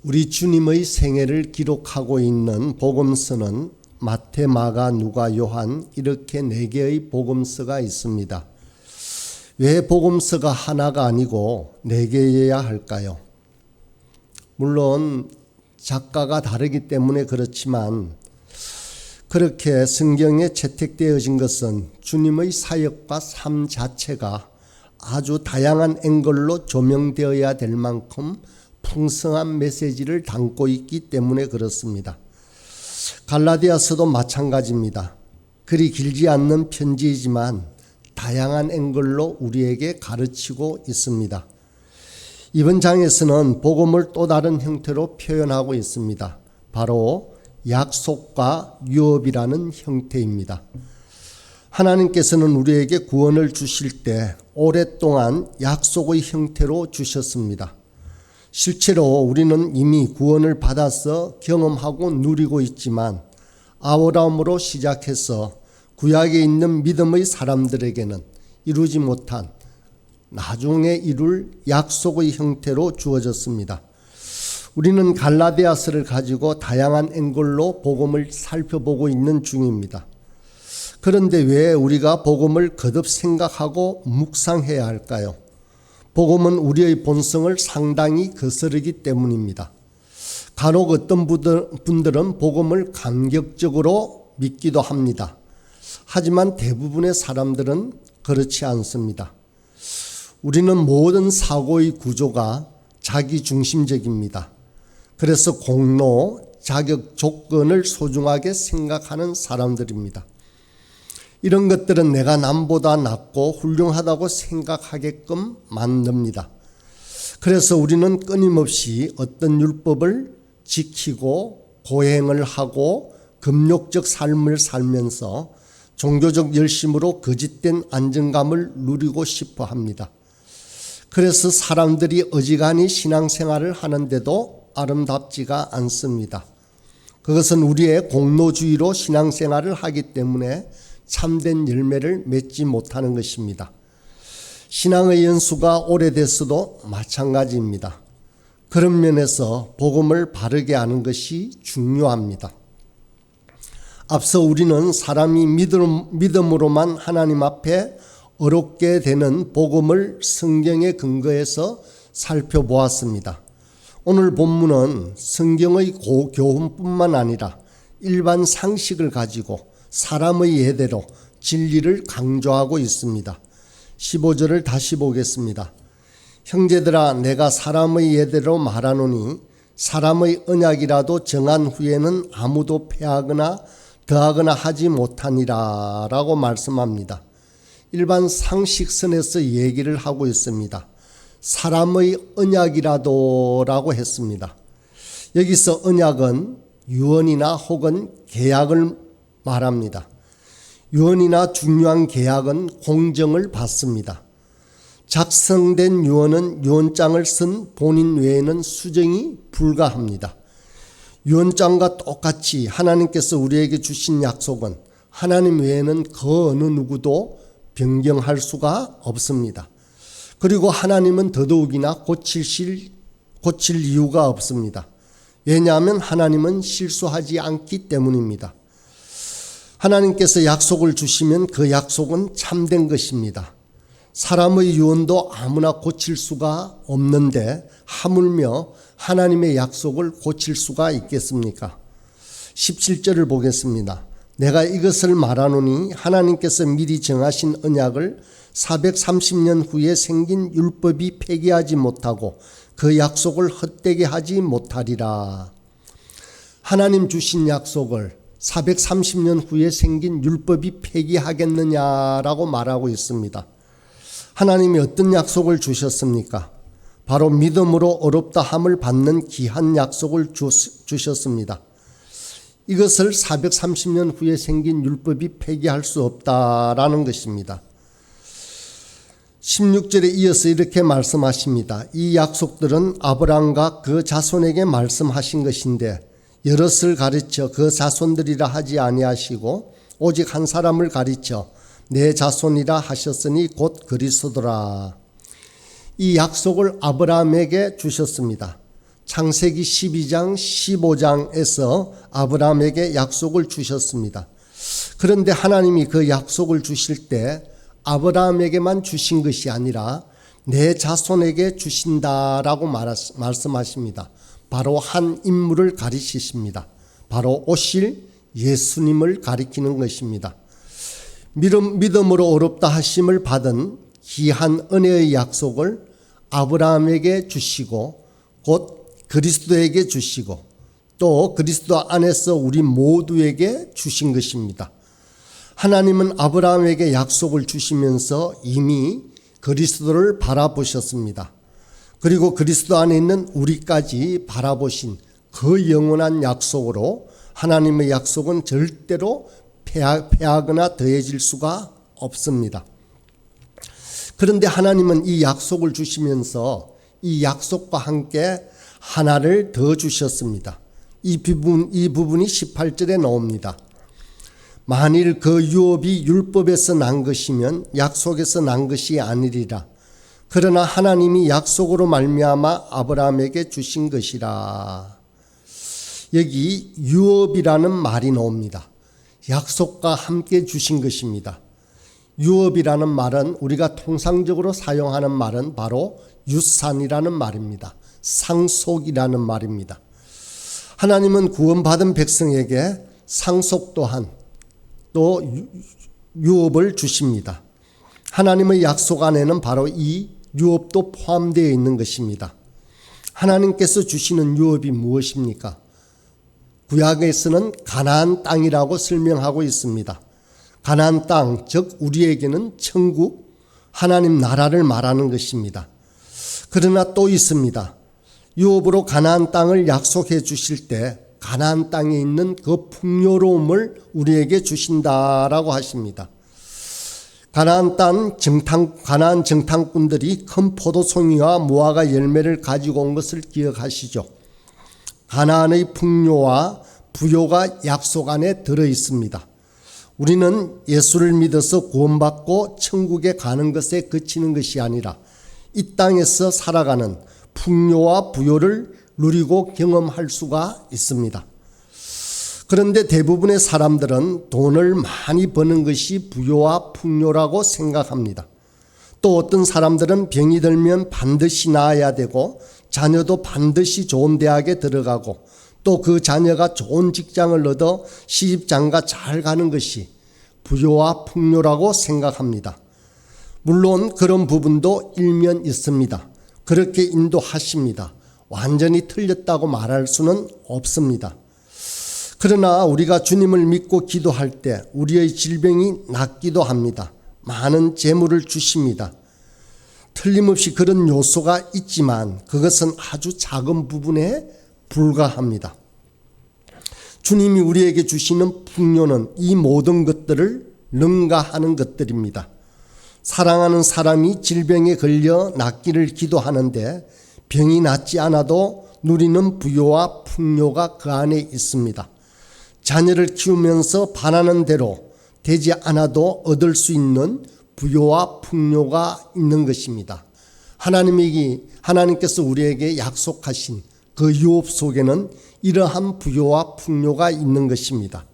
우리 주님의 생애를 기록하고 있는 복음서는 마태, 마가, 누가, 요한 이렇게 4개의 복음서가 있습니다. 왜 복음서가 하나가 아니고 4개여야 할까요? 물론 작가가 다르기 때문에 그렇지만 그렇게 성경에 채택되어진 것은 주님의 사역과 삶 자체가 아주 다양한 앵글로 조명되어야 될 만큼 풍성한 메시지를 담고 있기 때문에 그렇습니다. 갈라디아서도 마찬가지입니다. 그리 길지 않는 편지이지만 다양한 앵글로 우리에게 가르치고 있습니다. 이번 장에서는 복음을 또 다른 형태로 표현하고 있습니다. 바로 약속과 유업이라는 형태입니다. 하나님께서는 우리에게 구원을 주실 때 오랫동안 약속의 형태로 주셨습니다. 실제로 우리는 이미 구원을 받아서 경험하고 누리고 있지만 아브라함으로 시작해서 구약에 있는 믿음의 사람들에게는 이루지 못한 나중에 이룰 약속의 형태로 주어졌습니다. 우리는 갈라디아서를 가지고 다양한 앵글로 복음을 살펴보고 있는 중입니다. 그런데 왜 우리가 복음을 거듭 생각하고 묵상해야 할까요? 복음은 우리의 본성을 상당히 거스르기 때문입니다. 간혹 어떤 분들은 복음을 감격적으로 믿기도 합니다. 하지만 대부분의 사람들은 그렇지 않습니다. 우리는 모든 사고의 구조가 자기중심적입니다. 그래서 공로, 자격, 조건을 소중하게 생각하는 사람들입니다. 이런 것들은 내가 남보다 낫고 훌륭하다고 생각하게끔 만듭니다. 그래서 우리는 끊임없이 어떤 율법을 지키고 고행을 하고 금욕적 삶을 살면서 종교적 열심으로 거짓된 안정감을 누리고 싶어 합니다. 그래서 사람들이 어지간히 신앙생활을 하는데도 아름답지가 않습니다. 그것은 우리의 공로주의로 신앙생활을 하기 때문에 참된 열매를 맺지 못하는 것입니다. 신앙의 연수가 오래됐어도 마찬가지입니다. 그런 면에서 복음을 바르게 아는 것이 중요합니다. 앞서 우리는 사람이 믿음으로만 하나님 앞에 어렵게 되는 복음을 성경에 근거해서 살펴보았습니다. 오늘 본문은 성경의 교훈뿐만 아니라 일반 상식을 가지고 사람의 예대로 진리를 강조하고 있습니다. 15절을 다시 보겠습니다. 형제들아, 내가 사람의 예대로 말하노니 사람의 언약이라도 정한 후에는 아무도 패하거나 더하거나 하지 못하니라 라고 말씀합니다. 일반 상식선에서 얘기를 하고 있습니다. 사람의 언약이라도 라고 했습니다. 여기서 언약은 유언이나 혹은 계약을 말합니다. 유언이나 중요한 계약은 공정을 받습니다. 작성된 유언은 유언장을 쓴 본인 외에는 수정이 불가합니다. 유언장과 똑같이 하나님께서 우리에게 주신 약속은 하나님 외에는 그 어느 누구도 변경할 수가 없습니다. 그리고 하나님은 더더욱이나 고칠 이유가 없습니다. 왜냐하면 하나님은 실수하지 않기 때문입니다. 하나님께서 약속을 주시면 그 약속은 참된 것입니다. 사람의 유언도 아무나 고칠 수가 없는데 하물며 하나님의 약속을 고칠 수가 있겠습니까? 17절을 보겠습니다. 내가 이것을 말하노니 하나님께서 미리 정하신 언약을 430년 후에 생긴 율법이 폐기하지 못하고 그 약속을 헛되게 하지 못하리라. 하나님 주신 약속을 430년 후에 생긴 율법이 폐기하겠느냐라고 말하고 있습니다. 하나님이 어떤 약속을 주셨습니까? 바로 믿음으로 어렵다 함을 받는 귀한 약속을 주셨습니다. 이것을 430년 후에 생긴 율법이 폐기할 수 없다라는 것입니다. 16절에 이어서 이렇게 말씀하십니다. 이 약속들은 아브라함과 그 자손에게 말씀하신 것인데 여럿을 가르쳐 그 자손들이라 하지 아니하시고 오직 한 사람을 가르쳐 내 자손이라 하셨으니 곧 그리스도라. 이 약속을 아브라함에게 주셨습니다. 창세기 12장 15장에서 아브라함에게 약속을 주셨습니다. 그런데 하나님이 그 약속을 주실 때 아브라함에게만 주신 것이 아니라 내 자손에게 주신다라고 말씀하십니다. 바로 한 인물을 가리키십니다. 바로 오실 예수님을 가리키는 것입니다. 믿음으로 어렵다 하심을 받은 귀한 은혜의 약속을 아브라함에게 주시고 곧 그리스도에게 주시고 또 그리스도 안에서 우리 모두에게 주신 것입니다. 하나님은 아브라함에게 약속을 주시면서 이미 그리스도를 바라보셨습니다. 그리고 그리스도 안에 있는 우리까지 바라보신 그 영원한 약속으로 하나님의 약속은 절대로 패하거나 더해질 수가 없습니다. 그런데 하나님은 이 약속을 주시면서 이 약속과 함께 하나를 더 주셨습니다. 이 부분이 18절에 나옵니다. 만일 그 유업이 율법에서 난 것이면 약속에서 난 것이 아니리라. 그러나 하나님이 약속으로 말미암아 아브라함에게 주신 것이라. 여기 유업이라는 말이 나옵니다. 약속과 함께 주신 것입니다. 유업이라는 말은 우리가 통상적으로 사용하는 말은 바로 유산이라는 말입니다. 상속이라는 말입니다. 하나님은 구원받은 백성에게 상속 또한 또 유업을 주십니다. 하나님의 약속 안에는 바로 이 유업도 포함되어 있는 것입니다. 하나님께서 주시는 유업이 무엇입니까? 구약에서는 가나안 땅이라고 설명하고 있습니다. 가나안 땅, 즉 우리에게는 천국, 하나님 나라를 말하는 것입니다. 그러나 또 있습니다. 유업으로 가나안 땅을 약속해 주실 때 가나안 땅에 있는 그 풍요로움을 우리에게 주신다라고 하십니다. 가나안 정탐꾼들이 큰 포도송이와 무화과 열매를 가지고 온 것을 기억하시죠? 가나안의 풍요와 부요가 약속 안에 들어 있습니다. 우리는 예수를 믿어서 구원받고 천국에 가는 것에 그치는 것이 아니라 이 땅에서 살아가는 풍요와 부요를 누리고 경험할 수가 있습니다. 그런데 대부분의 사람들은 돈을 많이 버는 것이 부요와 풍요라고 생각합니다. 또 어떤 사람들은 병이 들면 반드시 나아야 되고 자녀도 반드시 좋은 대학에 들어가고 또 그 자녀가 좋은 직장을 얻어 시집장가 잘 가는 것이 부요와 풍요라고 생각합니다. 물론 그런 부분도 일면 있습니다. 그렇게 인도하십니다. 완전히 틀렸다고 말할 수는 없습니다. 그러나 우리가 주님을 믿고 기도할 때 우리의 질병이 낫기도 합니다. 많은 재물을 주십니다. 틀림없이 그런 요소가 있지만 그것은 아주 작은 부분에 불과합니다. 주님이 우리에게 주시는 풍요는 이 모든 것들을 능가하는 것들입니다. 사랑하는 사람이 질병에 걸려 낫기를 기도하는데 병이 낫지 않아도 누리는 부요와 풍요가 그 안에 있습니다. 자녀를 키우면서 바라는 대로 되지 않아도 얻을 수 있는 부요와 풍요가 있는 것입니다. 하나님께서 우리에게 약속하신 그 유업 속에는 이러한 부요와 풍요가 있는 것입니다.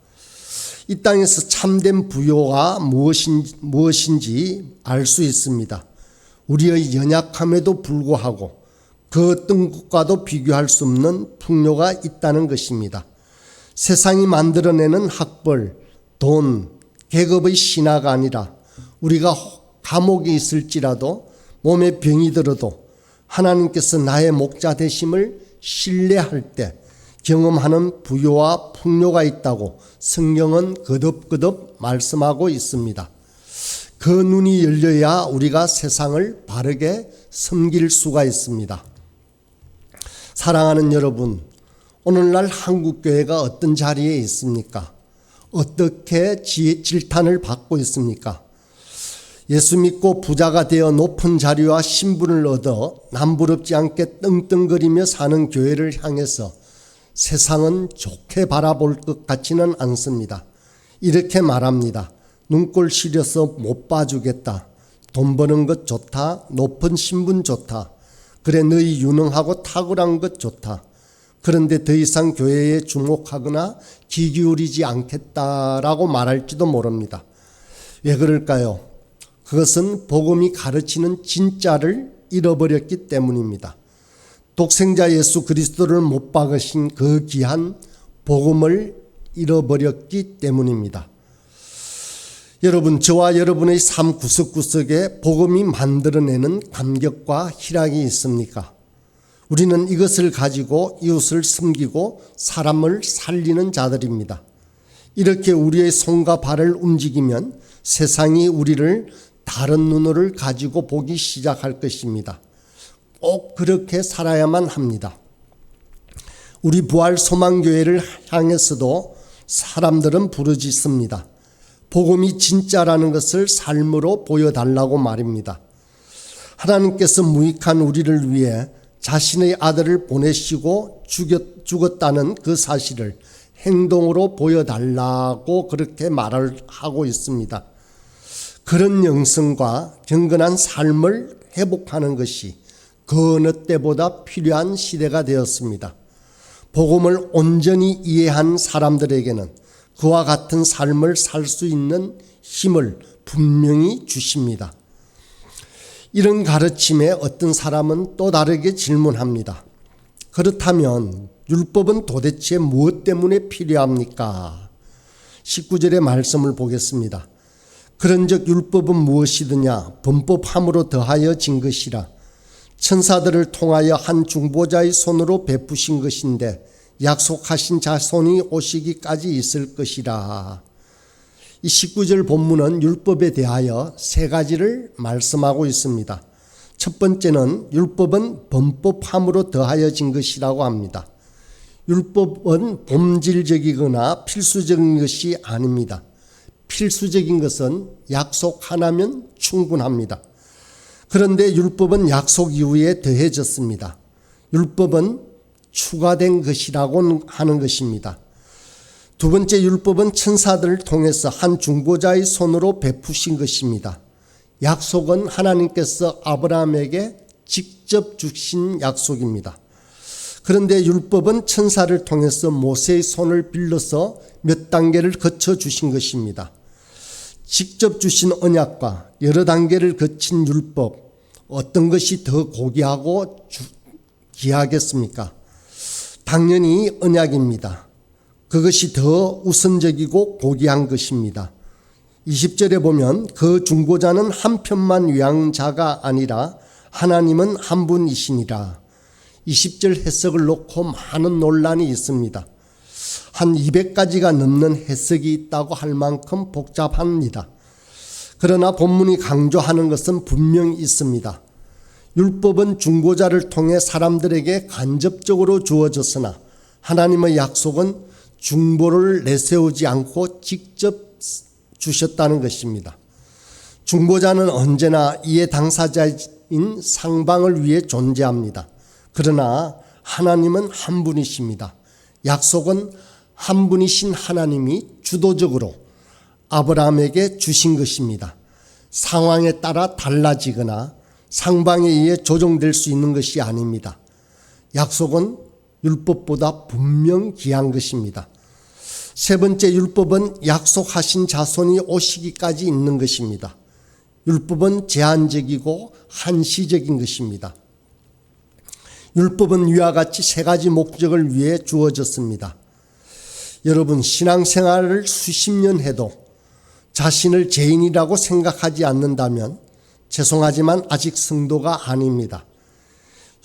이 땅에서 참된 부요가 무엇인지 알 수 있습니다. 우리의 연약함에도 불구하고 그 어떤 것과도 비교할 수 없는 풍요가 있다는 것입니다. 세상이 만들어내는 학벌, 돈, 계급의 신화가 아니라 우리가 감옥에 있을지라도 몸에 병이 들어도 하나님께서 나의 목자 되심을 신뢰할 때 경험하는 부요와 풍요가 있다고 성경은 거듭거듭 말씀하고 있습니다. 그 눈이 열려야 우리가 세상을 바르게 섬길 수가 있습니다. 사랑하는 여러분, 오늘날 한국교회가 어떤 자리에 있습니까? 어떻게 질탄을 받고 있습니까? 예수 믿고 부자가 되어 높은 자리와 신분을 얻어 남부럽지 않게 떵떵거리며 사는 교회를 향해서 세상은 좋게 바라볼 것 같지는 않습니다. 이렇게 말합니다. 눈꼴 시려서 못 봐주겠다. 돈 버는 것 좋다. 높은 신분 좋다. 그래 너희 유능하고 탁월한 것 좋다. 그런데 더 이상 교회에 주목하거나 귀 기울이지 않겠다라고 말할지도 모릅니다. 왜 그럴까요? 그것은 복음이 가르치는 진짜를 잃어버렸기 때문입니다. 독생자 예수 그리스도를 못 박으신 그 귀한 복음을 잃어버렸기 때문입니다. 여러분, 저와 여러분의 삶 구석구석에 복음이 만들어내는 감격과 희락이 있습니까? 우리는 이것을 가지고 이웃을 섬기고 사람을 살리는 자들입니다. 이렇게 우리의 손과 발을 움직이면 세상이 우리를 다른 눈을 가지고 보기 시작할 것입니다. 꼭 그렇게 살아야만 합니다. 우리 부활소망교회를 향해서도 사람들은 부르짖습니다. 복음이 진짜라는 것을 삶으로 보여달라고 말입니다. 하나님께서 무익한 우리를 위해 자신의 아들을 보내시고 죽었다는 그 사실을 행동으로 보여달라고 그렇게 말을 하고 있습니다. 그런 영성과 경건한 삶을 회복하는 것이 그 어느 때보다 필요한 시대가 되었습니다. 복음을 온전히 이해한 사람들에게는 그와 같은 삶을 살 수 있는 힘을 분명히 주십니다. 이런 가르침에 어떤 사람은 또 다르게 질문합니다. 그렇다면 율법은 도대체 무엇 때문에 필요합니까? 19절의 말씀을 보겠습니다. 그런즉 율법은 무엇이드냐? 범법함으로 더하여 진 것이라. 천사들을 통하여 한 중보자의 손으로 베푸신 것인데 약속하신 자손이 오시기까지 있을 것이라. 이 19절 본문은 율법에 대하여 세 가지를 말씀하고 있습니다. 첫 번째는 율법은 범법함으로 더하여진 것이라고 합니다. 율법은 본질적이거나 필수적인 것이 아닙니다. 필수적인 것은 약속 하나면 충분합니다. 그런데 율법은 약속 이후에 더해졌습니다. 율법은 추가된 것이라고 하는 것입니다. 두 번째, 율법은 천사들을 통해서 한 중보자의 손으로 베푸신 것입니다. 약속은 하나님께서 아브라함에게 직접 주신 약속입니다. 그런데 율법은 천사를 통해서 모세의 손을 빌려서 몇 단계를 거쳐 주신 것입니다. 직접 주신 언약과 여러 단계를 거친 율법, 어떤 것이 더 고귀하고 귀하겠습니까? 당연히 언약입니다. 그것이 더 우선적이고 고귀한 것입니다. 20절에 보면 그 중보자는 한 편만 위한 자가 아니라 하나님은 한 분이시니라. 20절 해석을 놓고 많은 논란이 있습니다. 한 200가지가 넘는 해석이 있다고 할 만큼 복잡합니다. 그러나 본문이 강조하는 것은 분명히 있습니다. 율법은 중보자를 통해 사람들에게 간접적으로 주어졌으나 하나님의 약속은 중보를 내세우지 않고 직접 주셨다는 것입니다. 중보자는 언제나 이해 당사자인 상방을 위해 존재합니다. 그러나 하나님은 한 분이십니다. 약속은 한 분이신 하나님이 주도적으로 아브라함에게 주신 것입니다. 상황에 따라 달라지거나 상방에 의해 조정될 수 있는 것이 아닙니다. 약속은 율법보다 분명 귀한 것입니다. 세 번째, 율법은 약속하신 자손이 오시기까지 있는 것입니다. 율법은 제한적이고 한시적인 것입니다. 율법은 위와 같이 세 가지 목적을 위해 주어졌습니다. 여러분, 신앙생활을 수십 년 해도 자신을 죄인이라고 생각하지 않는다면 죄송하지만 아직 성도가 아닙니다.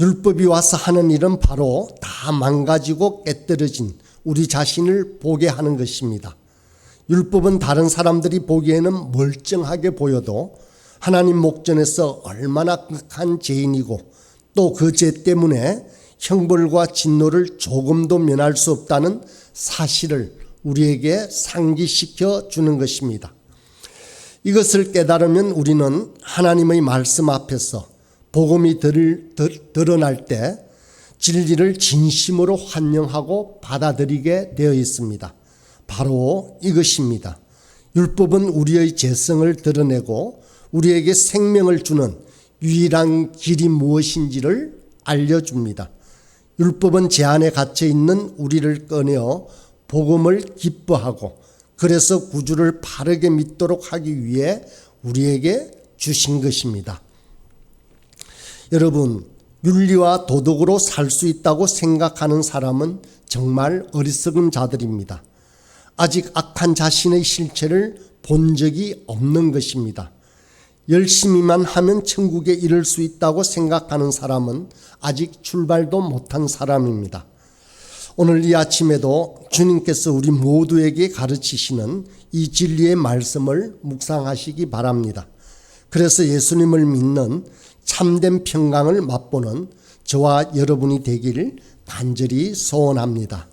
율법이 와서 하는 일은 바로 다 망가지고 깨뜨려진 우리 자신을 보게 하는 것입니다. 율법은 다른 사람들이 보기에는 멀쩡하게 보여도 하나님 목전에서 얼마나 극한 죄인이고 또 그 죄 때문에 형벌과 진노를 조금도 면할 수 없다는 사실을 우리에게 상기시켜 주는 것입니다. 이것을 깨달으면 우리는 하나님의 말씀 앞에서 복음이 드러날 때 진리를 진심으로 환영하고 받아들이게 되어 있습니다. 바로 이것입니다. 율법은 우리의 죄성을 드러내고 우리에게 생명을 주는 유일한 길이 무엇인지를 알려줍니다. 율법은 제 안에 갇혀 있는 우리를 꺼내어 복음을 기뻐하고 그래서 구주를 바르게 믿도록 하기 위해 우리에게 주신 것입니다. 여러분, 윤리와 도덕으로 살 수 있다고 생각하는 사람은 정말 어리석은 자들입니다. 아직 악한 자신의 실체를 본 적이 없는 것입니다. 열심히만 하면 천국에 이를 수 있다고 생각하는 사람은 아직 출발도 못한 사람입니다. 오늘 이 아침에도 주님께서 우리 모두에게 가르치시는 이 진리의 말씀을 묵상하시기 바랍니다. 그래서 예수님을 믿는 참된 평강을 맛보는 저와 여러분이 되길 간절히 소원합니다.